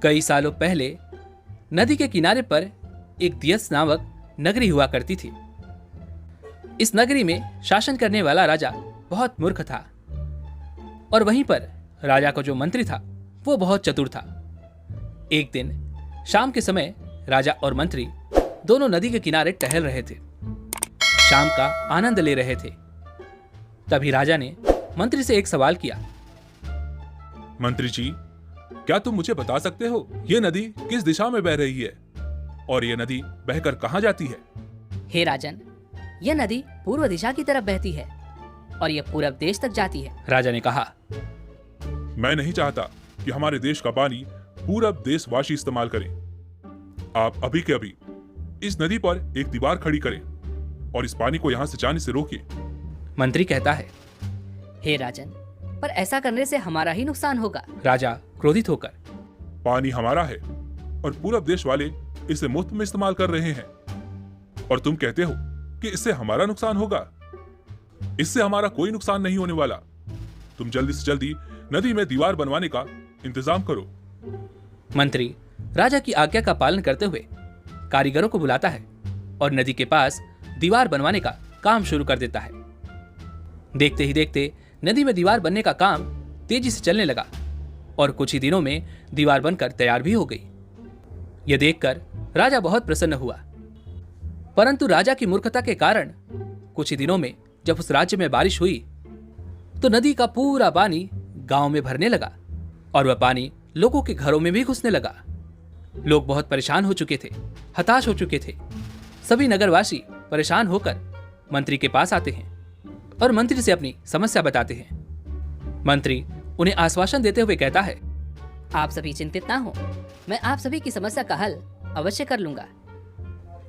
कई सालों पहले नदी के किनारे पर एक दियस नामक नगरी हुआ करती थी। इस नगरी में शासन करने वाला राजा बहुत मूर्ख था और वहीं पर राजा का जो मंत्री था वो बहुत चतुर था। एक दिन शाम के समय राजा और मंत्री दोनों नदी के किनारे टहल रहे थे, शाम का आनंद ले रहे थे। तभी राजा ने मंत्री से एक सवाल किया। मंत्री जी, क्या तुम मुझे बता सकते हो ये नदी किस दिशा में बह रही है और ये नदी बहकर कहाँ जाती है? हे राजन, यह नदी पूर्व दिशा की तरफ बहती है और यह पूरब देश तक जाती है। राजा ने कहा, मैं नहीं चाहता कि हमारे देश का पानी पूरब देशवासी इस्तेमाल करें। आप अभी के अभी इस नदी पर एक दीवार खड़ी करें और इस पानी को यहाँ से जाने से रोकिए। मंत्री कहता है, हे राजन, पर ऐसा करने से हमारा ही नुकसान होगा। राजा क्रोधित होकर, पानी हमारा है और पूरब देश वाले इसे मुफ्त में इस्तेमाल कर रहे हैं और तुम कहते हो कि इससे हमारा नुकसान होगा। इससे हमारा कोई नुकसान नहीं होने वाला। तुम जल्दी से जल्दी नदी में दीवार बनवाने का इंतजाम करो। मंत्री राजा की आज्ञा का पालन करते हुए कारीगरों को बुलाता है और नदी के पास दीवार बनवाने का काम शुरू कर देता है। देखते ही देखते नदी में दीवार बनने का काम तेजी से चलने लगा और कुछ ही दिनों में दीवार बनकर तैयार भी हो गई। यह देखकर राजा बहुत प्रसन्न हुआ, परंतु राजा की मूर्खता के कारण कुछ ही दिनों में जब उस राज्य में बारिश हुई तो नदी का पूरा पानी गांव में भरने लगा और वह पानी लोगों के घरों में भी घुसने लगा। लोग बहुत परेशान हो चुके थे, हताश हो चुके थे। सभी नगरवासी परेशान होकर मंत्री के पास आते हैं और मंत्री से अपनी समस्या बताते हैं। मंत्री उन्हें आश्वासन देते हुए कहता है, आप सभी चिंतित ना हो, मैं आप सभी की समस्या का हल अवश्य कर लूंगा।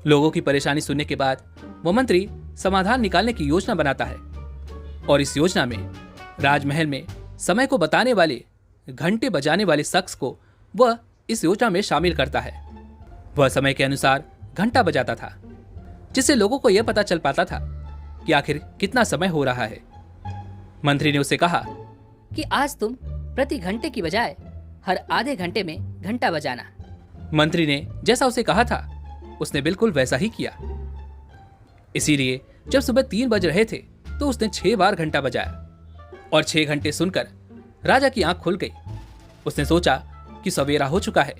लोगों की परेशानी सुनने के बाद वो मंत्री समाधान निकालने की योजना बनाता है और इस योजना में राजमहल में समय को बताने वाले घंटे बजाने वाले शख्स को वह इस योजना में शामिल करता है। वह समय के अनुसार घंटा बजाता था, जिससे लोगों को यह पता चल पाता था कि आखिर कितना समय हो रहा है। मंत्री ने उसे कहा कि आज तुम प्रति घंटे की बजाय हर आधे घंटे में घंटा बजाना। मंत्री ने जैसा उसे कहा था उसने बिल्कुल वैसा ही किया। इसीलिए जब सुबह 3 बज रहे थे तो उसने 6 बार घंटा बजाया और 6 घंटे सुनकर राजा की आंख खुल गई। उसने सोचा कि सवेरा हो चुका है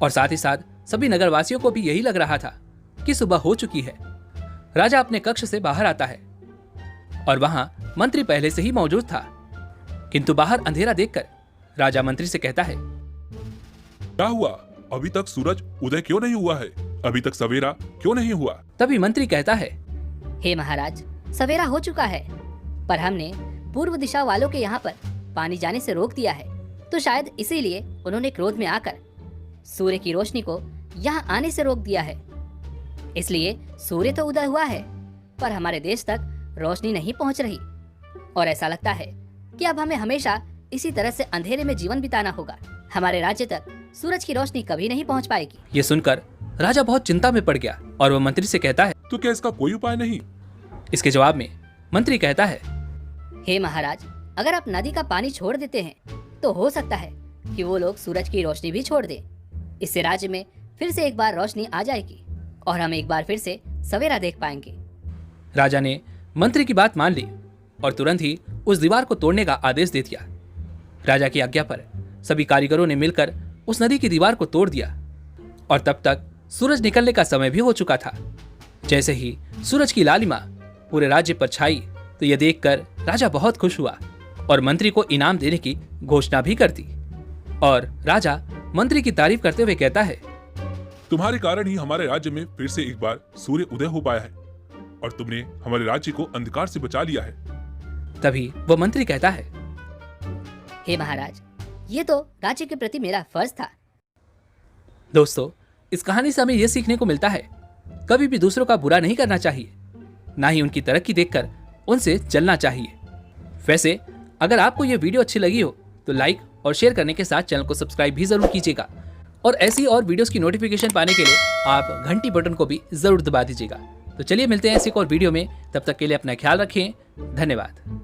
और साथ ही साथ सभी नगरवासियों को भी यही लग रहा था कि सुबह हो चुकी है। राजा अपने कक्ष से बाहर आता है और वहां मंत्री पहले से ही मौजूद था, किंतु बाहर अंधेरा देखकर राजा मंत्री से कहता है, क्या हुआ? अभी तक सूरज उदय क्यों नहीं हुआ है? अभी तक सवेरा क्यों नहीं हुआ? तभी मंत्री कहता है, हे महाराज, सवेरा हो चुका है, पर हमने पूर्व दिशा वालों के यहाँ पर पानी जाने से रोक दिया है, तो शायद इसीलिए उन्होंने क्रोध में आकर सूर्य की रोशनी को यहाँ आने से रोक दिया है। इसलिए सूर्य तो उदय हुआ है, पर हमारे देश तक रोशनी नहीं पहुँच रही और ऐसा लगता है कि अब हमें हमेशा इसी तरह से अंधेरे में जीवन बिताना होगा। हमारे राज्य तक सूरज की रोशनी कभी नहीं पहुँच पाएगी। ये सुनकर राजा बहुत चिंता में पड़ गया और वह मंत्री से कहता है, तो क्या इसका कोई उपाय नहीं? इसके जवाब में मंत्री कहता है, हे महाराज, अगर आप नदी का पानी छोड़ देते हैं तो हो सकता है कि वो लोग सूरज की रोशनी भी छोड़ दें। इससे राज्य में फिर से एक बार रोशनी आ जाएगी और हम एक बार फिर से सवेरा देख पाएंगे। राजा ने मंत्री की बात मान ली और तुरंत ही उस दीवार को तोड़ने का आदेश दे दिया। राजा की आज्ञा पर सभी कारीगरों ने मिलकर उस नदी की दीवार को तोड़ दिया और तब तक सूरज निकलने का समय भी हो चुका था। जैसे ही सूरज की लालिमा पूरे राज्य पर छाई तो यह देखकर राजा बहुत खुश हुआ और मंत्री को इनाम देने की घोषणा भी कर दी। और राजा मंत्री की तारीफ करते हुए कहता है, तुम्हारे कारण ही हमारे राज्य में फिर से एक बार सूर्य उदय हो पाया है और तुमने हमारे राज्य को अंधकार से बचा लिया है। तभी वह मंत्री कहता है, हे महाराज, ये तो राज्य के प्रति मेरा फर्ज था। दोस्तों, इस कहानी से हमें यह सीखने को मिलता है, कभी भी दूसरों का बुरा नहीं करना चाहिए, ना ही उनकी तरक्की देखकर उनसे जलना चाहिए। वैसे अगर आपको यह वीडियो अच्छी लगी हो तो लाइक और शेयर करने के साथ चैनल को सब्सक्राइब भी जरूर कीजिएगा और ऐसी और वीडियोस की नोटिफिकेशन पाने के लिए आप घंटी बटन को भी जरूर दबा दीजिएगा। तो चलिए मिलते हैं ऐसी एक और वीडियो में, तब तक के लिए अपना ख्याल रखें। धन्यवाद।